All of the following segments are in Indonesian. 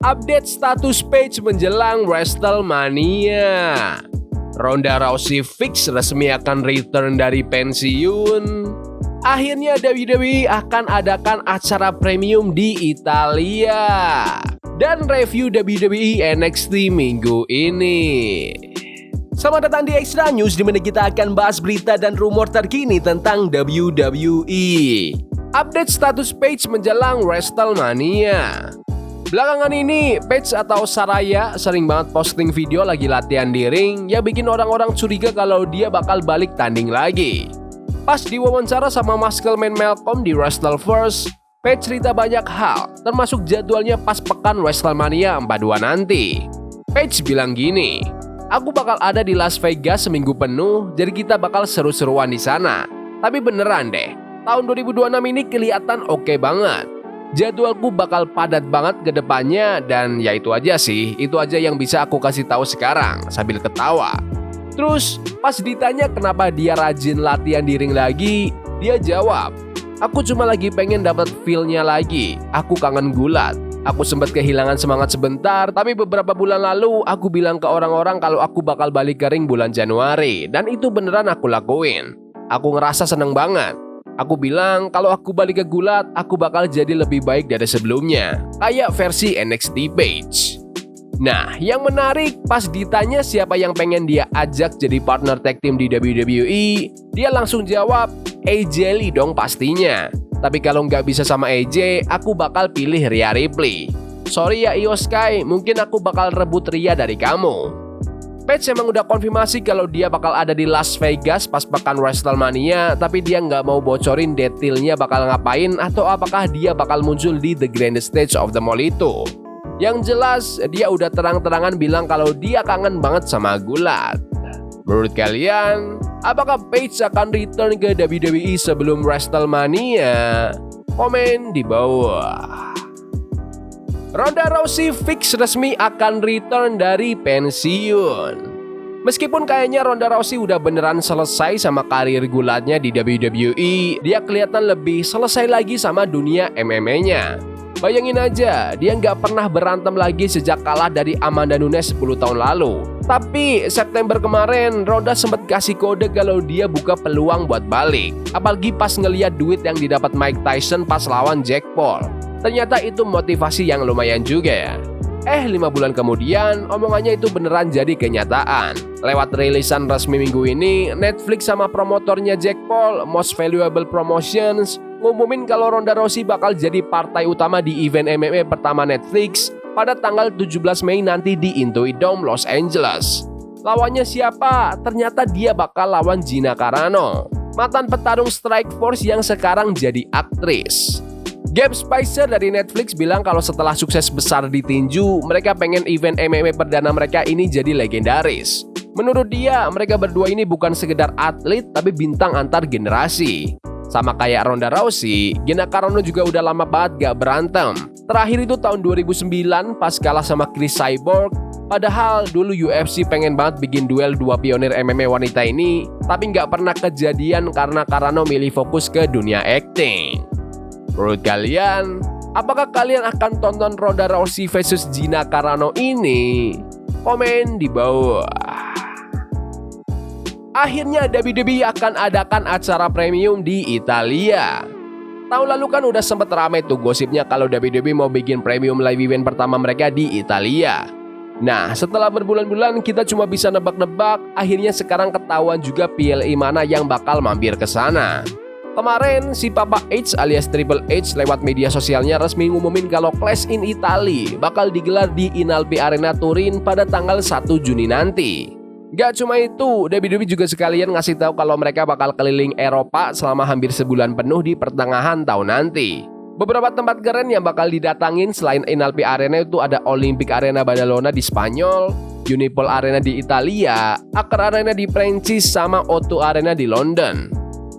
Update status Paige menjelang WrestleMania. Ronda Rousey fix resmi akan return dari pensiun. Akhirnya WWE akan adakan acara premium di Italia. Dan review WWE NXT minggu ini. Selamat datang di Extra News, di mana kita akan bahas berita dan rumor terkini tentang WWE. Update status Paige menjelang WrestleMania. Belakangan ini, Paige atau Saraya sering banget posting video lagi latihan di ring yang bikin orang-orang curiga kalau dia bakal balik tanding lagi. Pas diwawancara sama Muscleman Malcolm di Wrestleverse, Paige cerita banyak hal, termasuk jadwalnya pas pekan WrestleMania 42 nanti. Paige bilang gini, "Aku bakal ada di Las Vegas seminggu penuh, jadi kita bakal seru-seruan di sana. Tapi beneran deh, tahun 2026 ini kelihatan oke banget. Jadwalku bakal padat banget ke depannya dan ya itu aja sih, itu aja yang bisa aku kasih tahu sekarang," sambil ketawa. Terus pas ditanya kenapa dia rajin latihan di ring lagi, dia jawab, "Aku cuma lagi pengen dapat feel-nya lagi. Aku kangen gulat. Aku sempat kehilangan semangat sebentar, tapi beberapa bulan lalu aku bilang ke orang-orang kalau aku bakal balik ke ring bulan Januari, dan itu beneran aku lakuin. Aku ngerasa seneng banget. Aku bilang kalau aku balik ke gulat, aku bakal jadi lebih baik dari sebelumnya, kayak versi NXT Paige." Nah, yang menarik pas ditanya siapa yang pengen dia ajak jadi partner tag team di WWE, dia langsung jawab, "AJ Lee dong pastinya. Tapi kalau nggak bisa sama AJ, aku bakal pilih Rhea Ripley. Sorry ya Io Sky, mungkin aku bakal rebut Rhea dari kamu." Paige emang udah konfirmasi kalau dia bakal ada di Las Vegas pas pekan WrestleMania, tapi dia nggak mau bocorin detailnya bakal ngapain atau apakah dia bakal muncul di The Grand Stage of the Mall itu. Yang jelas, dia udah terang-terangan bilang kalau dia kangen banget sama gulat. Menurut kalian, apakah Paige akan return ke WWE sebelum WrestleMania? Komen di bawah. Ronda Rousey fix resmi akan return dari pensiun. Meskipun kayaknya Ronda Rousey udah beneran selesai sama karir gulatnya di WWE, dia kelihatan lebih selesai lagi sama dunia MMA-nya. Bayangin aja, dia nggak pernah berantem lagi sejak kalah dari Amanda Nunes 10 tahun lalu. Tapi September kemarin, Ronda sempat kasih kode kalau dia buka peluang buat balik. Apalagi pas ngeliat duit yang didapat Mike Tyson pas lawan Jake Paul. Ternyata itu motivasi yang lumayan juga ya. 5 bulan kemudian, omongannya itu beneran jadi kenyataan. Lewat rilisan resmi minggu ini, Netflix sama promotornya Jake Paul, Most Valuable Promotions, ngumumin kalau Ronda Rousey bakal jadi partai utama di event MMA pertama Netflix pada tanggal 17 Mei nanti di Intuit Dome, Los Angeles. Lawannya siapa? Ternyata dia bakal lawan Gina Carano, mantan petarung Strikeforce yang sekarang jadi aktris. Gabe Spicer dari Netflix bilang kalau setelah sukses besar di tinju, mereka pengen event MMA perdana mereka ini jadi legendaris. Menurut dia, mereka berdua ini bukan sekedar atlet tapi bintang antar generasi. Sama kayak Ronda Rousey, Gina Carano juga udah lama banget gak berantem. Terakhir itu tahun 2009 pas kalah sama Chris Cyborg. Padahal dulu UFC pengen banget bikin duel dua pionir MMA wanita ini, tapi gak pernah kejadian karena Carano milih fokus ke dunia acting. Menurut kalian, apakah kalian akan tonton Ronda Rousey versus Gina Carano ini? Komen di bawah. Akhirnya WWE akan adakan acara premium di Italia. Tahun lalu kan udah sempet ramai tuh gosipnya kalau WWE mau bikin premium live event pertama mereka di Italia. Nah, setelah berbulan-bulan kita cuma bisa nebak-nebak, akhirnya sekarang ketahuan juga PLE mana yang bakal mampir ke sana. Kemarin si Papa H alias Triple H lewat media sosialnya resmi ngumumin kalau Clash in Italy bakal digelar di Inalpi Arena Turin pada tanggal 1 Juni nanti. Gak cuma itu, WWE juga sekalian ngasih tahu kalau mereka bakal keliling Eropa selama hampir sebulan penuh di pertengahan tahun nanti. Beberapa tempat keren yang bakal didatangin selain Inalpi Arena itu ada Olympic Arena Badalona di Spanyol, Unipol Arena di Italia, Accra Arena di Prancis, sama O2 Arena di London.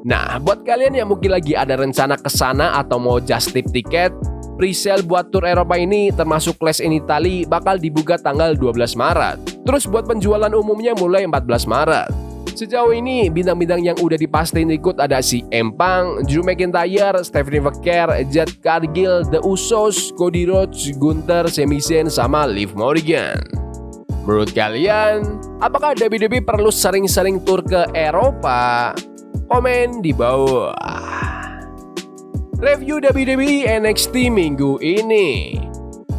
Nah, buat kalian yang mungkin lagi ada rencana ke sana atau mau just tip tiket, presale buat tour Eropa ini termasuk Clash in Italy bakal dibuka tanggal 12 Maret. Terus buat penjualan umumnya mulai 14 Maret. Sejauh ini bintang-bintang yang udah dipastiin ikut ada si Empang, Drew McIntyre, Stephanie McMahon, Jade Cargill, The Usos, Cody Rhodes, Gunther, Sami Zayn, sama Liv Morgan. Menurut kalian, apakah WWE perlu sering-sering tur ke Eropa? Komen di bawah. Review WWE NXT minggu ini.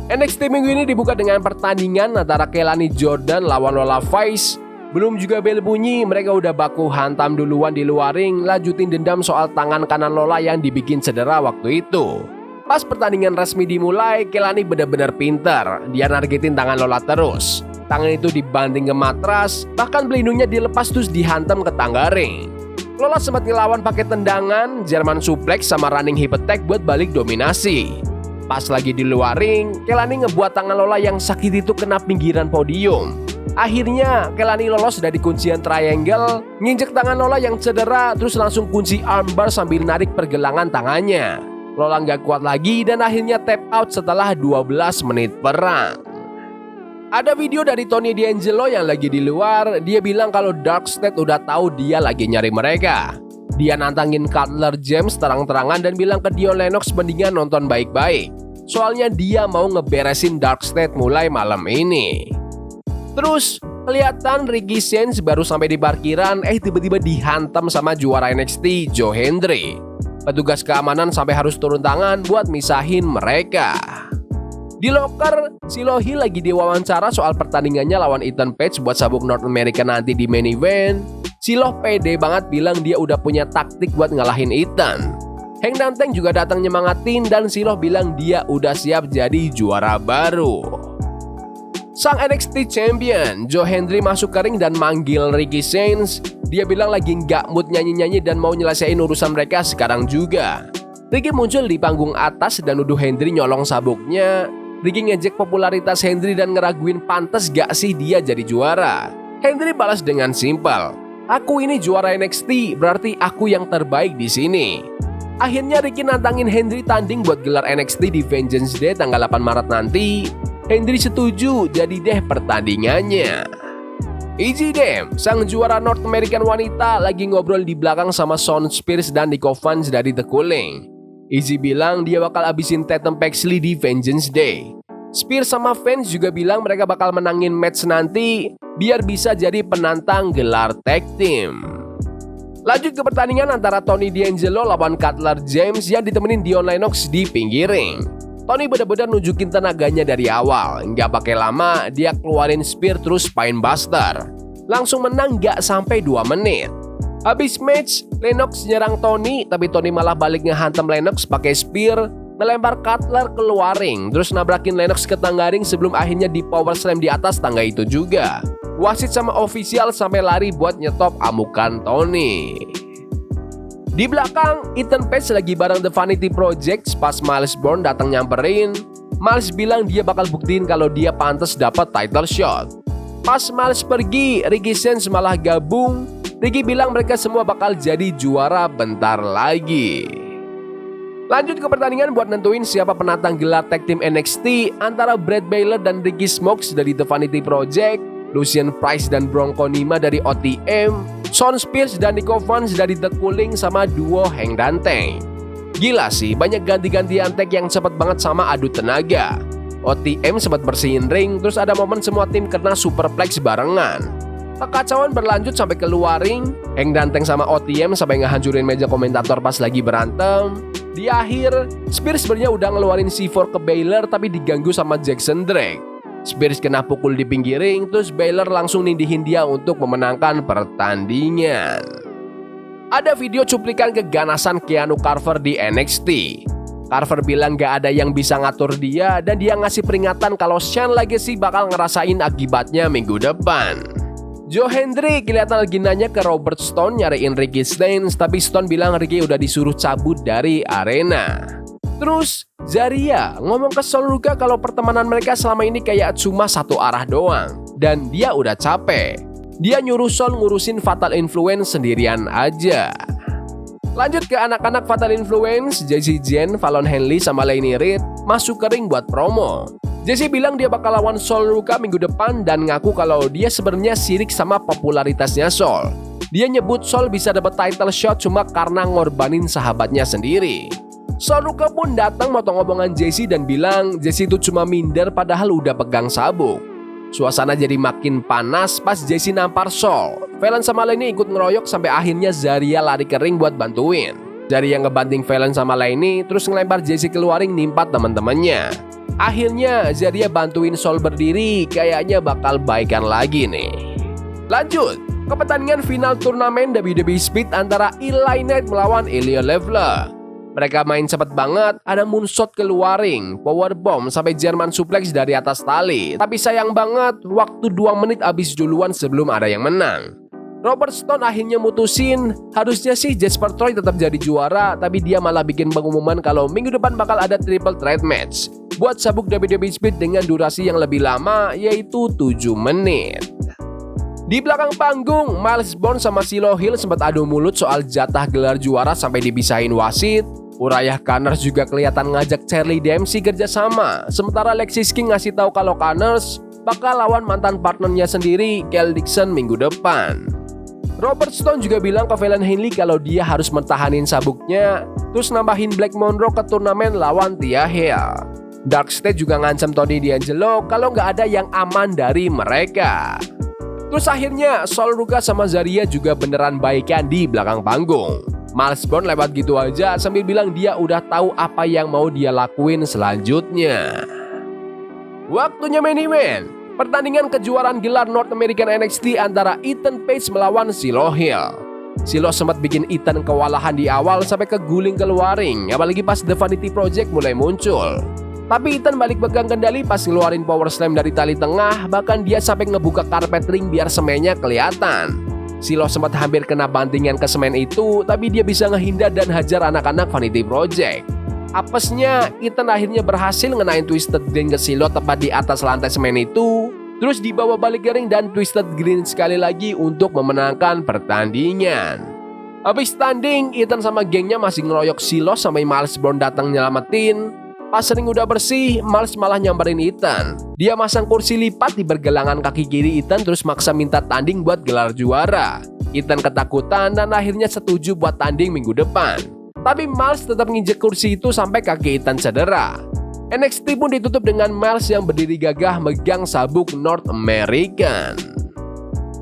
NXT minggu ini dibuka dengan pertandingan antara Kelani Jordan lawan Lola Vice. Belum juga bel bunyi, mereka udah baku hantam duluan di luar ring, lanjutin dendam soal tangan kanan Lola yang dibikin cedera waktu itu. Pas pertandingan resmi dimulai, Kelani benar-benar pintar. Dia nargetin tangan Lola terus. Tangan itu dibanting ke matras, bahkan pelindungnya dilepas terus dihantam ke tangga ring. Lola sempat ngelawan pakai tendangan, German suplex sama running hip attack buat balik dominasi. Pas lagi di luar ring, Kelani ngebuat tangan Lola yang sakit itu kena pinggiran podium. Akhirnya Kelani lolos dari kuncian triangle, nginjek tangan Lola yang cedera, terus langsung kunci armbar sambil narik pergelangan tangannya. Lola nggak kuat lagi dan akhirnya tap out setelah 12 menit perang. Ada video dari Tony D'Angelo yang lagi di luar, dia bilang kalau Darkseid udah tahu dia lagi nyari mereka. Dia nantangin Cutler James terang-terangan dan bilang ke Dion Lennox mendingan nonton baik-baik. Soalnya dia mau ngeberesin Darkseid mulai malam ini. Terus, kelihatan Ricky Sainz baru sampai di parkiran, tiba-tiba dihantam sama juara NXT, Joe Hendry. Petugas keamanan sampai harus turun tangan buat misahin mereka. Di locker, Silohi lagi diwawancara soal pertandingannya lawan Ethan Page buat sabuk North America nanti di main event. Siloh pede banget bilang dia udah punya taktik buat ngalahin Ethan. Heng Danteng juga datang nyemangatin dan Siloh bilang dia udah siap jadi juara baru. Sang NXT Champion, Joe Hendry masuk ke ring dan manggil Ricky Sainz. Dia bilang lagi nggak mood nyanyi-nyanyi dan mau nyelesain urusan mereka sekarang juga. Ricky muncul di panggung atas dan nuduh Hendry nyolong sabuknya. Ricky ngejek popularitas Hendry dan ngeraguin pantas gak sih dia jadi juara. Hendry balas dengan simpel, "Aku ini juara NXT, berarti aku yang terbaik di sini." Akhirnya Ricky nantangin Hendry tanding buat gelar NXT di Vengeance Day tanggal 8 Maret nanti. Hendry setuju, jadi deh pertandingannya. Izzy Dame, sang juara North American wanita, lagi ngobrol di belakang sama Shawn Spears dan Nico Fans dari The Culling. Izzy bilang dia bakal abisin Tatum Paxley di Vengeance Day. Spears sama fans juga bilang mereka bakal menangin match nanti biar bisa jadi penantang gelar tag team. Lanjut ke pertandingan antara Tony D'Angelo lawan Cutler James yang ditemenin Dion Lennox di pinggir ring. Tony benar-benar nunjukin tenaganya dari awal, nggak pakai lama dia keluarin spear terus spinebuster. Langsung menang nggak sampai 2 menit. Habis match, Lennox nyerang Tony, tapi Tony malah balik ngehantam Lennox pakai spear, ngelempar Cutler keluar ring, terus nabrakin Lennox ke tangga ring sebelum akhirnya di power slam di atas tangga itu juga. Wasit sama ofisial sampai lari buat nyetop amukan Tony. Di belakang, Ethan Page lagi bareng The Vanity Project pas Miles Bourne datang nyamperin. Miles bilang dia bakal buktiin kalau dia pantas dapat title shot. Pas Miles pergi, Ricky Sainz malah gabung. Ricky bilang mereka semua bakal jadi juara bentar lagi. Lanjut ke pertandingan buat nentuin siapa penantang gelar tag team NXT antara Brad Baylor dan Ricky Smokes dari The Vanity Project, Lucian Price dan Bronco Nima dari OTM, Shawn Spears dan Nico Fans dari The Culling sama duo Heng Danteng. Gila sih, banyak ganti-gantian tag yang cepet banget sama adu tenaga. OTM sempat bersihin ring, terus ada momen semua tim kena superplex barengan. Kekacauan berlanjut sampai keluar ring. Heng Danteng sama OTM sampai ngehancurin meja komentator pas lagi berantem. Di akhir, Spears sebenarnya udah ngeluarin C4 ke Baylor tapi diganggu sama Jackson Drake. Spears kena pukul di pinggir ring, terus Baylor langsung nindihin dia untuk memenangkan pertandingan. Ada video cuplikan keganasan Keanu Carver di NXT. Carver bilang gak ada yang bisa ngatur dia dan dia ngasih peringatan kalau Shane Legacy bakal ngerasain akibatnya minggu depan. Joe Hendry kelihatan lagi nanya ke Robert Stone nyariin Ricky Sainz, tapi Stone bilang Ricky udah disuruh cabut dari arena. Terus Zarya ngomong ke Sol Ruka kalau pertemanan mereka selama ini kayak cuma satu arah doang dan dia udah capek. Dia nyuruh Sol ngurusin Fatal Influence sendirian aja. Lanjut ke anak-anak Fatal Influence, Jessie Jen, Fallon Henley sama Lainey Reed masuk ke ring buat promo. Jessie bilang dia bakal lawan Sol Ruka minggu depan dan ngaku kalau dia sebenarnya sirik sama popularitasnya Sol. Dia nyebut Sol bisa dapat title shot cuma karena ngorbanin sahabatnya sendiri. Sol Ruka pun datang motong omongan Jesse dan bilang Jesse itu cuma minder padahal udah pegang sabuk. Suasana jadi makin panas pas Jesse nampar Sol. Valen sama Lenny ikut ngeroyok sampai akhirnya Zarya lari ke ring buat bantuin. Zarya ngebanting Valen sama Lenny terus ngelempar Jesse keluar ring nimpat teman-temannya. Akhirnya Zarya bantuin Sol berdiri, kayaknya bakal baikan lagi nih. Lanjut ke pertandingan final turnamen WWE Speed antara Eli Knight melawan Ilya Leveler. Mereka main cepet banget, ada moonsault keluar ring, powerbomb sampai German suplex dari atas tali. Tapi sayang banget, waktu 2 menit habis duluan sebelum ada yang menang. Robert Stone akhirnya mutusin, harusnya sih Jasper Troy tetap jadi juara, tapi dia malah bikin pengumuman kalau minggu depan bakal ada triple threat match buat sabuk WWE Speed dengan durasi yang lebih lama, yaitu 7 menit. Di belakang panggung, Miles Bourne sama Silo Hill sempat adu mulut soal jatah gelar juara sampai dipisahin wasit. Uriah Connors juga kelihatan ngajak Charlie Dempsey kerjasama. Sementara Lexis King ngasih tahu kalau Connors bakal lawan mantan partnernya sendiri, Kel Dixon, minggu depan. Robert Stone juga bilang ke Valen Henley kalau dia harus mertahanin sabuknya, terus nambahin Black Monroe ke turnamen lawan Tia Hill. Darkstate juga ngancam Tony D'Angelo kalau nggak ada yang aman dari mereka. Terus akhirnya Sol Ruka sama Zarya juga beneran baikan di belakang panggung. Miles Bourne lewat gitu aja sambil bilang dia udah tahu apa yang mau dia lakuin selanjutnya. Waktunya main event. Pertandingan kejuaraan gelar North American NXT antara Ethan Page melawan Silo Hill. Silo sempat bikin Ethan kewalahan di awal sampai keguling keluar ring, apalagi pas The Vanity Project mulai muncul. Tapi Ethan balik pegang kendali pas ngeluarin power slam dari tali tengah, bahkan dia sampai ngebuka karpet ring biar semennya kelihatan. Silo sempat hampir kena bantingan ke semen itu, tapi dia bisa ngehindar dan hajar anak-anak Vanity Project. Apesnya, Ethan akhirnya berhasil ngenain Twisted Green ke Silo tepat di atas lantai semen itu, terus dibawa balik ke ring dan Twisted Green sekali lagi untuk memenangkan pertandingan. Habis tanding, Ethan sama gengnya masih ngeroyok Silo sampai Miles Bourne datang nyelamatin. Pas ring udah bersih, Miles malah nyamperin Ethan. Dia masang kursi lipat di pergelangan kaki kiri Ethan terus maksa minta tanding buat gelar juara. Ethan ketakutan dan akhirnya setuju buat tanding minggu depan. Tapi Miles tetap nginjek kursi itu sampai kaki Ethan cedera. NXT pun ditutup dengan Miles yang berdiri gagah megang sabuk North American.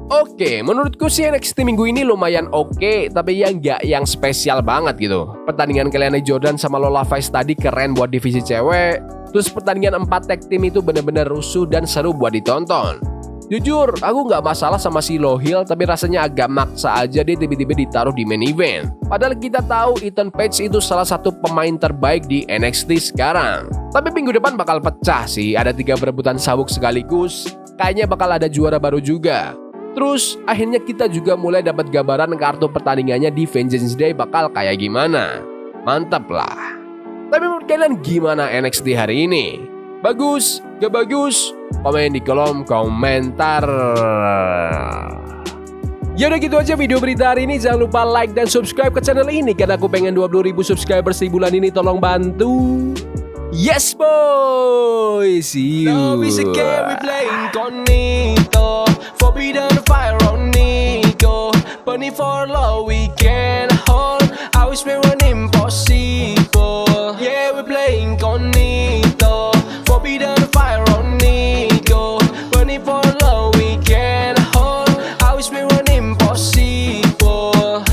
Oke, menurutku sih NXT minggu ini lumayan oke, tapi ya nggak yang spesial banget gitu. Pertandingan Kelly Jordan sama Lola Vice tadi keren buat divisi cewek. Terus pertandingan 4 tag team itu bener-bener rusuh dan seru buat ditonton. Jujur, aku nggak masalah sama Silo Hill, tapi rasanya agak maksa aja dia tiba-tiba ditaruh di main event. Padahal kita tahu Ethan Page itu salah satu pemain terbaik di NXT sekarang. Tapi minggu depan bakal pecah sih, ada 3 perebutan sabuk sekaligus. Kayaknya bakal ada juara baru juga. Terus akhirnya kita juga mulai dapat gambaran kartu pertandingannya di Vengeance Day bakal kayak gimana. Mantap lah. Tapi menurut kalian gimana NXT hari ini? Bagus? Gak bagus? Komen di kolom komentar. Ya udah gitu aja video berita hari ini. Jangan lupa like dan subscribe ke channel ini karena aku pengen 20.000 subscribers di bulan ini. Tolong bantu. Yes boy. See you. Love is a game we playing incognito. Forbidden fire on Nico. Bunny for love we can hold. I wish we were